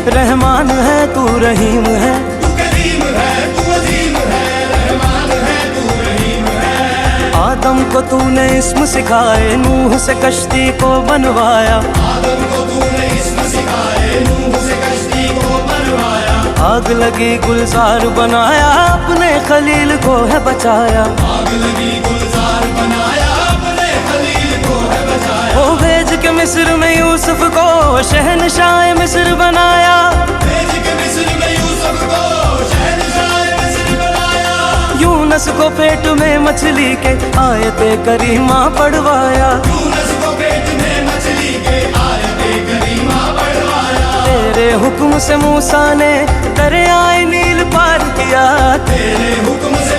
रहमान है तू रहीम है, तू करीम है, तू अजीम है, रहमान है, तू रहीम है। आदम को तूने इस्म सिखाए, नूह से कश्ती को बनवाया, आदम को तूने इस्म सिखाए, नूह से कश्ती को बनवाया। आग लगी गुलजार बनाया, अपने खलील को है बचाया, आग लगी गुलजार बनाया, अपने खलील को है बचाया। ओ भेज के मिस्र में यूसुफ को शहनशाह मिस्र बनाया, भेज के मिस्र में यूसुफ को शहंशाह मिस्र बनाया। यूनस को पेट में मछली के आयते करीमा पढ़वाया, यूनुस को पेट में मछली के आयते करीमा पढ़वाया। तेरे हुक्म से मूसा ने दरियाए नील पार किया, तेरे हुक्म से